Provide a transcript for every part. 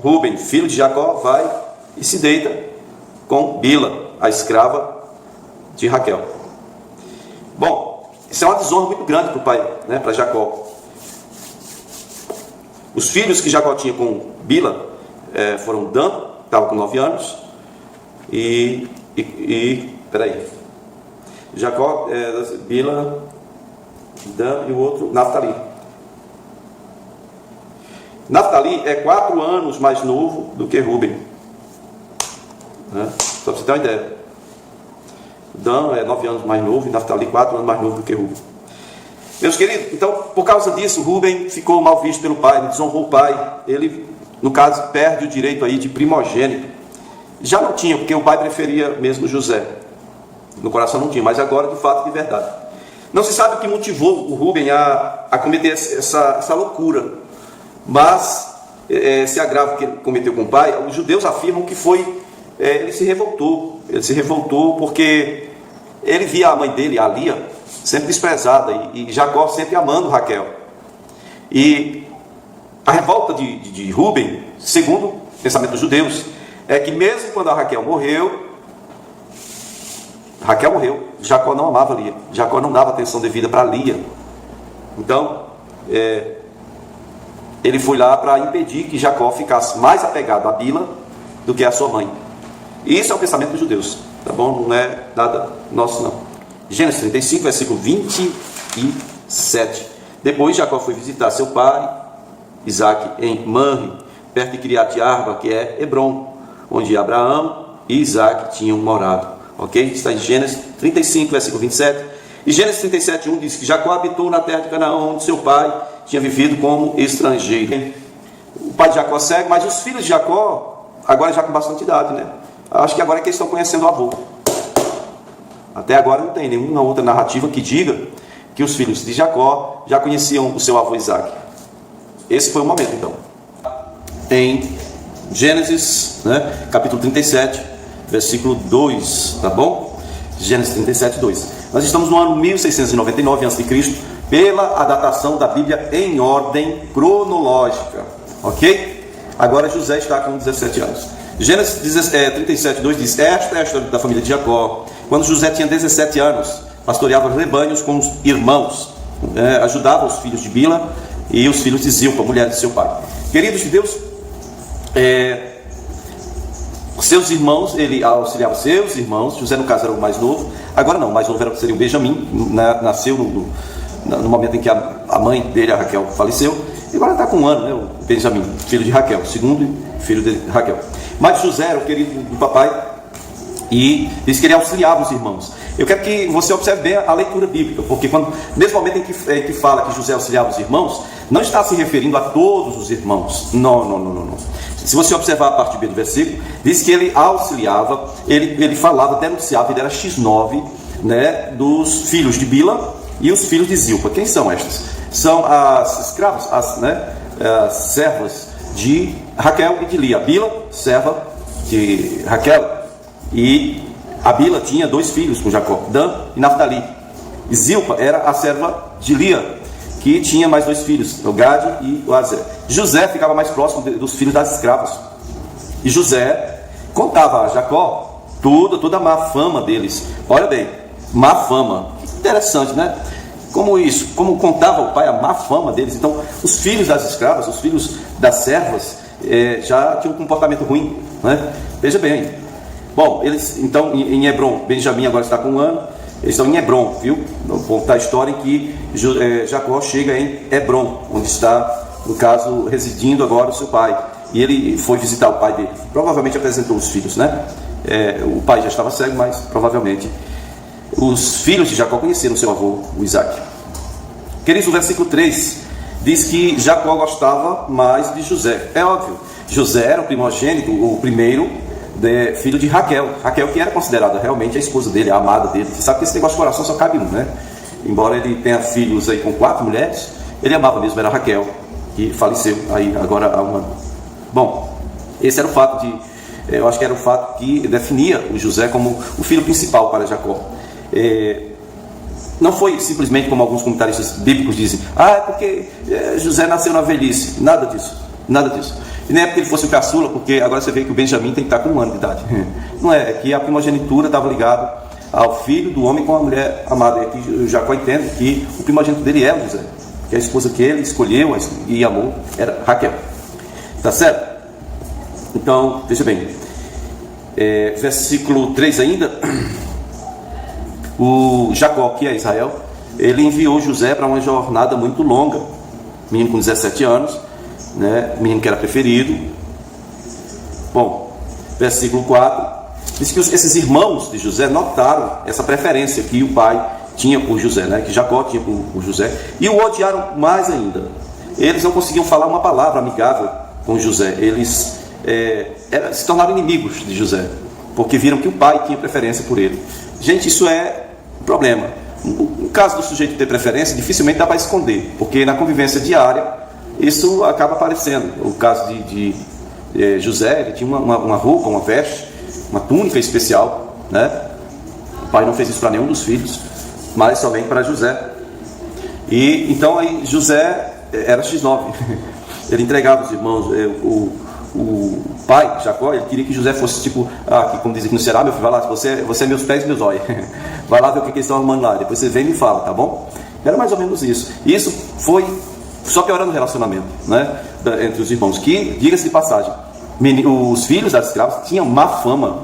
Rúben, filho de Jacó, vai e se deita com Bila, a escrava de Raquel. Bom, isso é uma desonra muito grande para o pai, né, para Jacó. Os filhos que Jacó tinha com Bila foram Dan, que estava com 9 anos, Jacó, Bila, Dan e o outro, Naftali. Naftali é 4 anos mais novo do que Rúben, né? Só para você ter uma ideia. Dan é 9 anos mais novo e Naftali 4 anos mais novo do que Rúben. Meus queridos, então, por causa disso, Rúben ficou mal visto pelo pai, ele desonrou o pai. Ele, no caso, perde o direito aí de primogênito. Já não tinha, porque o pai preferia mesmo José. No coração não tinha, mas agora, de fato, de verdade. Não se sabe o que motivou o Rúben a cometer essa loucura. Mas, esse agravo que ele cometeu com o pai, os judeus afirmam que foi... ele se revoltou. Ele se revoltou porque ele via a mãe dele, a Lia, sempre desprezada, e Jacó sempre amando Raquel. E a revolta de Rúben, segundo o pensamento dos judeus, é que mesmo quando a Raquel morreu, Jacó não amava Lia. Jacó não dava atenção devida para Lia. Então, ele foi lá para impedir que Jacó ficasse mais apegado a Bila do que a sua mãe. E isso é o pensamento dos judeus, tá bom? Não é nada nosso, não. Gênesis 35, versículo 27. Depois Jacó foi visitar seu pai, Isaac, em Manre, perto de Kiriat Arba, que é Hebron, onde Abraão e Isaac tinham morado. Ok? Está em Gênesis 35, versículo 27. E Gênesis 37, 1 diz que Jacó habitou na terra de Canaã, onde seu pai tinha vivido como estrangeiro. O pai de Jacó segue, mas os filhos de Jacó, agora já com bastante idade, né? Acho que agora é que eles estão conhecendo o avô. Até agora não tem nenhuma outra narrativa que diga que os filhos de Jacó já conheciam o seu avô Isaac. Esse foi o momento, então. Em Gênesis, né, capítulo 37, versículo 2, tá bom? Gênesis 37, 2. Nós estamos no ano 1699 a.C., pela datação da Bíblia em ordem cronológica, ok? Agora José está com 17 anos. Gênesis 37, 2 diz: esta é a história da família de Jacó. Quando José tinha 17 anos, pastoreava rebanhos com os irmãos, ajudava os filhos de Bila e os filhos de Zilpa, mulher de seu pai. Queridos de Deus, seus irmãos, ele auxiliava seus irmãos. José, no caso, era o mais novo. Agora não, o mais novo seria o Benjamim, nasceu no momento em que a mãe dele, a Raquel, faleceu. E agora está com 1 ano, né, o Benjamim, filho de Raquel, segundo filho de Raquel. Mas José era o querido do papai e disse que ele auxiliava os irmãos. Eu quero que você observe bem a leitura bíblica, porque nesse momento em que fala que José auxiliava os irmãos, não está se referindo a todos os irmãos. Não. Se você observar a parte B do versículo, diz que ele auxiliava, ele falava, denunciava, ele era X9, né, dos filhos de Bila e os filhos de Zilpa. Quem são estas? São as escravas, as servas de Raquel e de Lia. Bila, serva de Raquel, e a Bila tinha 2 filhos com Jacó, Dan e Naftali. E Zilpa era a serva de Lia, que tinha mais 2 filhos, o Gade e o Azer. José ficava mais próximo dos filhos das escravas. E José contava a Jacó toda a má fama deles. Olha bem, má fama. Interessante, né? Como contava o pai a má fama deles. Então, os filhos das escravas, os filhos das servas, já tinham um comportamento ruim, né? Veja bem. Bom, eles, então, em Hebron, Benjamim agora está com 1 ano. Eles estão em Hebron, viu? Vou contar a história em que Jacó chega em Hebron, onde está, no caso, residindo agora o seu pai. E ele foi visitar o pai dele. Provavelmente apresentou os filhos, né? O pai já estava cego, mas provavelmente os filhos de Jacó conheceram seu avô, o Isaac. Queridos, o versículo 3 diz que Jacó gostava mais de José. É óbvio, José era o primogênito, o primeiro filho de Raquel. Raquel, que era considerada realmente a esposa dele, a amada dele. Você sabe que esse negócio de coração só cabe um, né? Embora ele tenha filhos aí com 4 mulheres, ele amava mesmo, era Raquel, que faleceu aí agora há 1 ano. Bom, esse era o fato eu acho que era o fato que definia o José como o filho principal para Jacó. Não foi simplesmente como alguns comentaristas bíblicos dizem: é porque José nasceu na velhice. Nada disso. E não é porque ele fosse o caçula, porque agora você vê que o Benjamim tem que estar com 1 ano de idade. Não é que a primogenitura estava ligada ao filho do homem com a mulher amada. E aqui Jacó entende que o primogênito dele é o José, que a esposa que ele escolheu e amou era Raquel. Tá certo? Então, veja bem, versículo 3 ainda, o Jacó, que é Israel, ele enviou José para uma jornada muito longa, menino com 17 anos, né? Menino que era preferido. Bom, versículo 4, diz que esses irmãos de José notaram essa preferência que o pai tinha por José, né? Que Jacó tinha por José, e o odiaram mais ainda. Eles não conseguiam falar uma palavra amigável com José, eles se tornaram inimigos de José, porque viram que o pai tinha preferência por ele. Gente, isso é um problema. No caso do sujeito ter preferência, dificilmente dá para esconder, porque na convivência diária isso acaba aparecendo. O caso de José, ele tinha uma roupa, uma veste, uma túnica especial, né? O pai não fez isso para nenhum dos filhos, mas somente para José. E então aí José era X9. Ele entregava os irmãos. O pai, Jacó, ele queria que José fosse tipo, que, como diz aqui no Ceará, meu filho, vai lá, você é meus pés e meus olhos. Vai lá ver o que eles estão arrumando lá, depois você vem e me fala, tá bom? Era mais ou menos isso. E isso foi só piorando o relacionamento, né, entre os irmãos, que, diga-se de passagem, os filhos das escravas tinham má fama.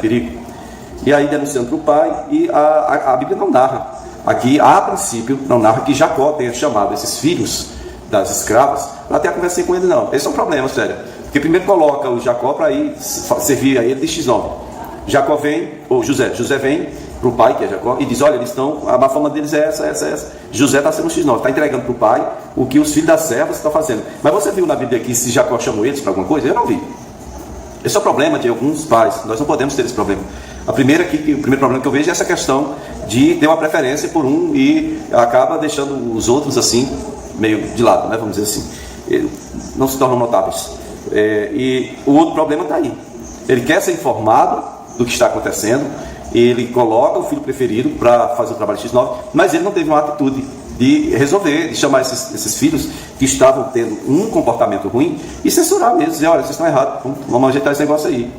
Perigo. E aí denunciando para o pai, e a Bíblia não narra aqui, a princípio, não narra que Jacó tenha chamado esses filhos das escravas para ter a conversa com ele, não. Esse é um problema, sério. Porque primeiro coloca o Jacó para ir servir a ele de X9. Jacó vem, ou José vem para o pai, que é Jacó, e diz, olha, eles estão, a má fama deles é essa. José está sendo X9, está entregando para o pai o que os filhos das servas estão fazendo. Mas você viu na Bíblia aqui se Jacó chamou eles para alguma coisa? Eu não vi. Esse é o problema de alguns pais, nós não podemos ter esse problema. O primeiro problema que eu vejo é essa questão de ter uma preferência por um e acaba deixando os outros assim, meio de lado, né? Vamos dizer assim, não se tornam notáveis. E o outro problema está aí. Ele quer ser informado do que está acontecendo, ele coloca o filho preferido para fazer o trabalho X9, mas ele não teve uma atitude de resolver, de chamar esses filhos que estavam tendo um comportamento ruim e censurar mesmo, dizer, olha, vocês estão errados, vamos ajeitar esse negócio aí,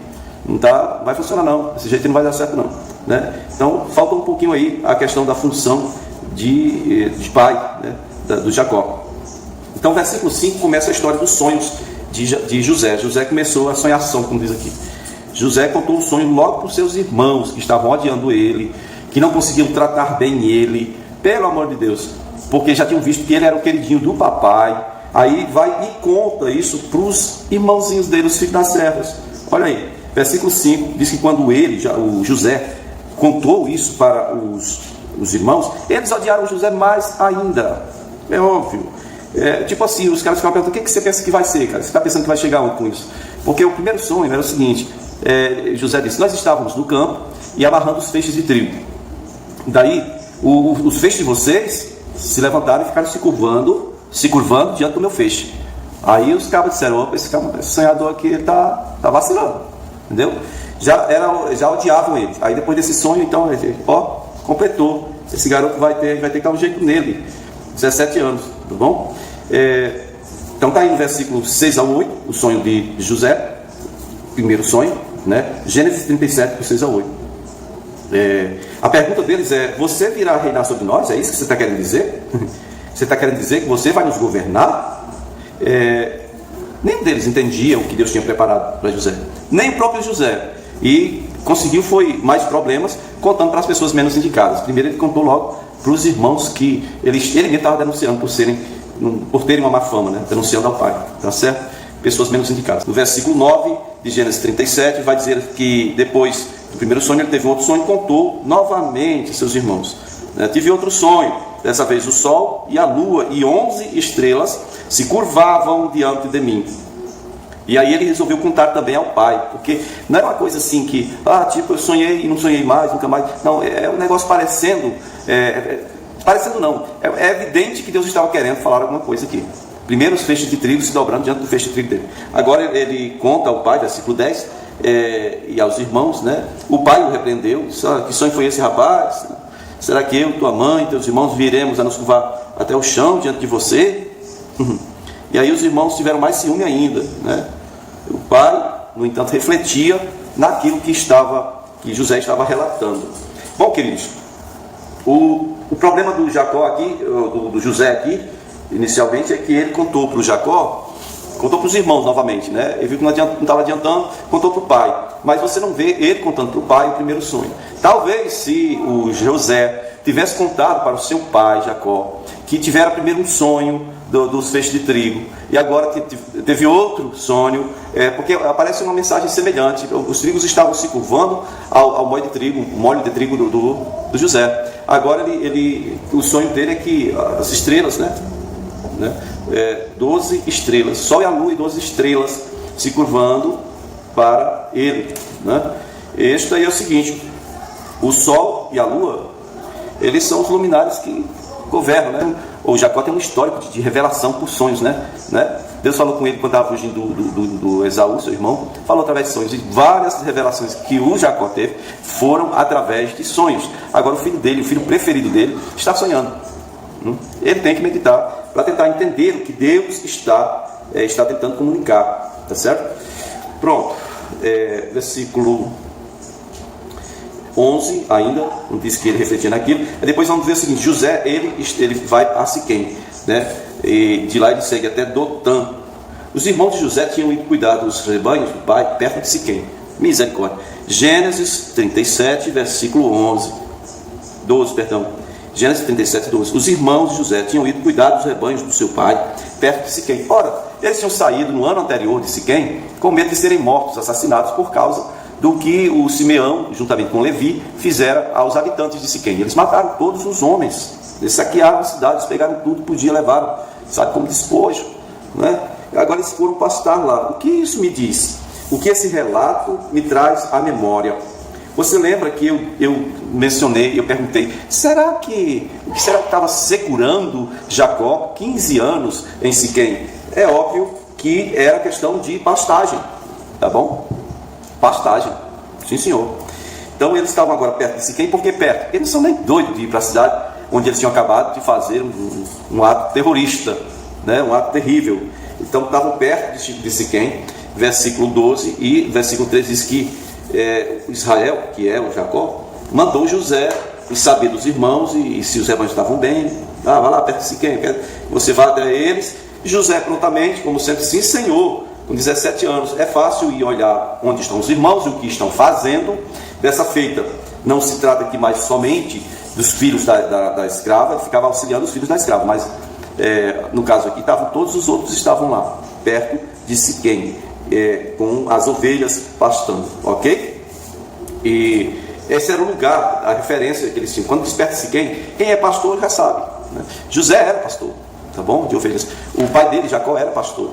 não vai funcionar não, desse jeito não vai dar certo não, né? Então falta um pouquinho aí a questão da função de pai, né, do Jacó. Então versículo 5 começa a história dos sonhos de José. José começou a sonhação, como diz aqui. José contou o sonho logo para os seus irmãos, que estavam odiando ele, que não conseguiam tratar bem ele, pelo amor de Deus, porque já tinham visto que ele era o queridinho do papai. Aí vai e conta isso para os irmãozinhos dele, os filhos das servas. Olha aí, versículo 5, diz que quando o José, contou isso para os irmãos, eles odiaram José mais ainda. É óbvio. Tipo assim, os caras ficam perguntando, o que você pensa que vai ser, cara? Você está pensando que vai chegar onde com isso? Porque o primeiro sonho era o seguinte, José disse, nós estávamos no campo e amarrando os feixes de trigo. Daí, os feixes de vocês se levantaram e ficaram se curvando diante do meu feixe. Aí os cabras disseram, opa, esse sonhador aqui está vacilando, entendeu? Já odiavam ele. Aí depois desse sonho, então, completou. Esse garoto vai ter que dar um jeito nele. 17 anos, tá bom? Então está aí no versículo 6 ao 8, o sonho de José, primeiro sonho, né? Gênesis 37, 6 ao 8. A pergunta deles é, você virá reinar sobre nós? É isso que você está querendo dizer? Você está querendo dizer que você vai nos governar? Nenhum deles entendia o que Deus tinha preparado para José, nem o próprio José, e conseguiu foi mais problemas contando para as pessoas menos indicadas. Primeiro ele contou logo para os irmãos que ele mesmo estava denunciando por terem uma má fama, né? Denunciando ao pai, tá certo? Pessoas menos indicadas. No versículo 9 de Gênesis 37 vai dizer que depois do primeiro sonho ele teve um outro sonho e contou novamente seus irmãos. Tive outro sonho, dessa vez o sol e a lua e 11 estrelas se curvavam diante de mim. E aí ele resolveu contar também ao pai, porque não era uma coisa assim que, tipo, eu sonhei e não sonhei mais, nunca mais. Não, é um negócio parecendo não, é evidente que Deus estava querendo falar alguma coisa aqui. Primeiro os feixes de trigo se dobrando diante do feixe de trigo dele. Agora ele conta ao pai, versículo 10, e aos irmãos, né? O pai o repreendeu, que sonho foi esse, rapaz? Será que eu, tua mãe, teus irmãos viremos a nos curvar até o chão diante de você? E aí os irmãos tiveram mais ciúme ainda, né? O pai, no entanto, refletia naquilo que José estava relatando. Bom, queridos, o problema do Jacó aqui, do José aqui, inicialmente, é que ele contou para o Jacó, contou para os irmãos novamente, né? Ele viu que não estava adiantando, contou para o pai. Mas você não vê ele contando para o pai o primeiro sonho. Talvez se o José tivesse contado para o seu pai, Jacó, que tivera primeiro um sonho dos feixes de trigo, e agora teve outro sonho, porque aparece uma mensagem semelhante. Os trigos estavam se curvando ao molho de trigo do José. Agora o sonho dele é que as estrelas, né? 12 estrelas, Sol e a Lua e 12 estrelas se curvando para ele, né? Este aí é o seguinte: o Sol e a Lua, eles são os luminares que governam, né? O Jacó tem um histórico de revelação por sonhos, né? Deus falou com ele quando estava fugindo do Esaú, seu irmão, falou através de sonhos, e várias revelações que o Jacó teve foram através de sonhos. Agora o filho dele, o filho preferido dele, está sonhando. Ele tem que meditar para tentar entender o que Deus está tentando comunicar, tá certo? Pronto, versículo 11 ainda, não disse que ele refletia naquilo. Depois vamos ver o seguinte: José, ele vai a Siquém, né? E de lá ele segue até Dotã. Os irmãos de José tinham ido cuidar dos rebanhos do pai perto de Siquém. Misericórdia. Gênesis 37, versículo 12, perdão. Gênesis 37, 12. Os irmãos de José tinham ido cuidar dos rebanhos do seu pai perto de Siquém. Ora, eles tinham saído no ano anterior de Siquém com medo de serem mortos, assassinados por causa do que o Simeão, juntamente com Levi, fizera aos habitantes de Siquém. Eles mataram todos os homens, eles saquearam a cidade, eles pegaram tudo que podiam, levaram, sabe, como despojo, né? Agora eles foram pastar lá. O que isso me diz? O que esse relato me traz à memória? Você lembra que eu mencionei, eu perguntei, o que será que estava segurando Jacó 15 anos em Siquém? É óbvio que era questão de pastagem, tá bom? Pastagem, sim senhor. Então eles estavam agora perto de Siquém. Por que perto? Eles não são nem doidos de ir para a cidade onde eles tinham acabado de fazer um ato terrorista, né? Um ato terrível. Então estavam perto de Siquém. Versículo 12 e versículo 13 diz que Israel, que é o Jacó, mandou José saber dos irmãos e se os rebanhos estavam bem. Vai lá perto de Siquém, você vai até eles. José prontamente, como sempre, sim senhor. Com 17 anos, é fácil ir olhar onde estão os irmãos e o que estão fazendo. Dessa feita, não se trata aqui mais somente dos filhos da escrava, ele ficava auxiliando os filhos da escrava, mas no caso aqui, todos os outros estavam lá, perto de Siquém, com as ovelhas pastando, ok? E esse era o lugar, a referência que eles tinham. Quando desperta Siquém, quem é pastor já sabe, né? José era pastor, tá bom? De ovelhas. O pai dele, Jacó, era pastor.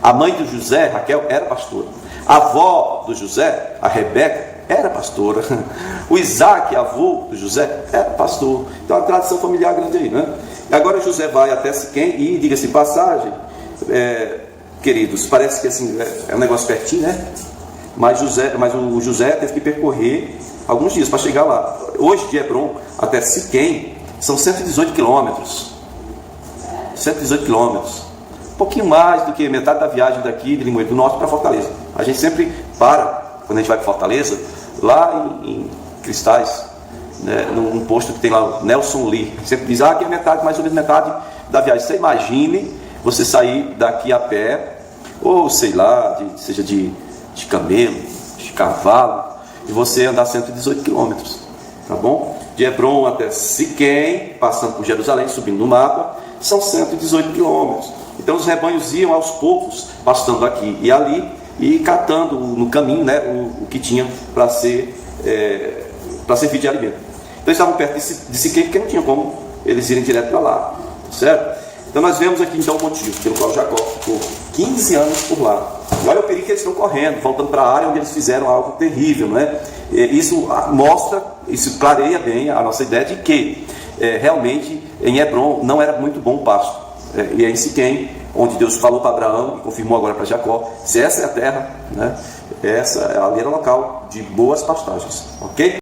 A mãe do José, Raquel, era pastora. A avó do José, a Rebeca, era pastora. O Isaac, avô do José, era pastor. Então, a tradição familiar grande aí, né? Agora José vai até Siquém e, diga-se passagem, queridos, parece que assim, é um negócio pertinho, né? Mas o José teve que percorrer alguns dias para chegar lá. Hoje, de Hebrom até Siquém, são 118 quilômetros. 118 quilômetros. Um pouquinho mais do que metade da viagem daqui de Limoeiro do Norte para Fortaleza. A gente sempre para, quando a gente vai para Fortaleza, lá em Cristais, né, num posto que tem lá o Nelson Lee. Sempre diz, aqui é metade, mais ou menos metade da viagem. Você imagine você sair daqui a pé, ou sei lá, seja de camelo, de cavalo, e você andar 118 quilômetros, tá bom? De Hebrom até Siquém, passando por Jerusalém, subindo no mapa, são 118 quilômetros. Então os rebanhos iam aos poucos, pastando aqui e ali, e catando no caminho, né, o que tinha para servir de alimento. Então eles estavam perto de Siquém, porque não tinha como eles irem direto para lá, certo? Então nós vemos aqui então o motivo pelo qual Jacó ficou 15 anos por lá. E olha o perigo que eles estão correndo, voltando para a área onde eles fizeram algo terrível, né? Isso mostra, isso clareia bem a nossa ideia de que realmente em Hebrom não era muito bom o pasto. E é em Siquém, onde Deus falou para Abraão e confirmou agora para Jacó, se essa é a terra, né? Ali era local de boas pastagens, ok?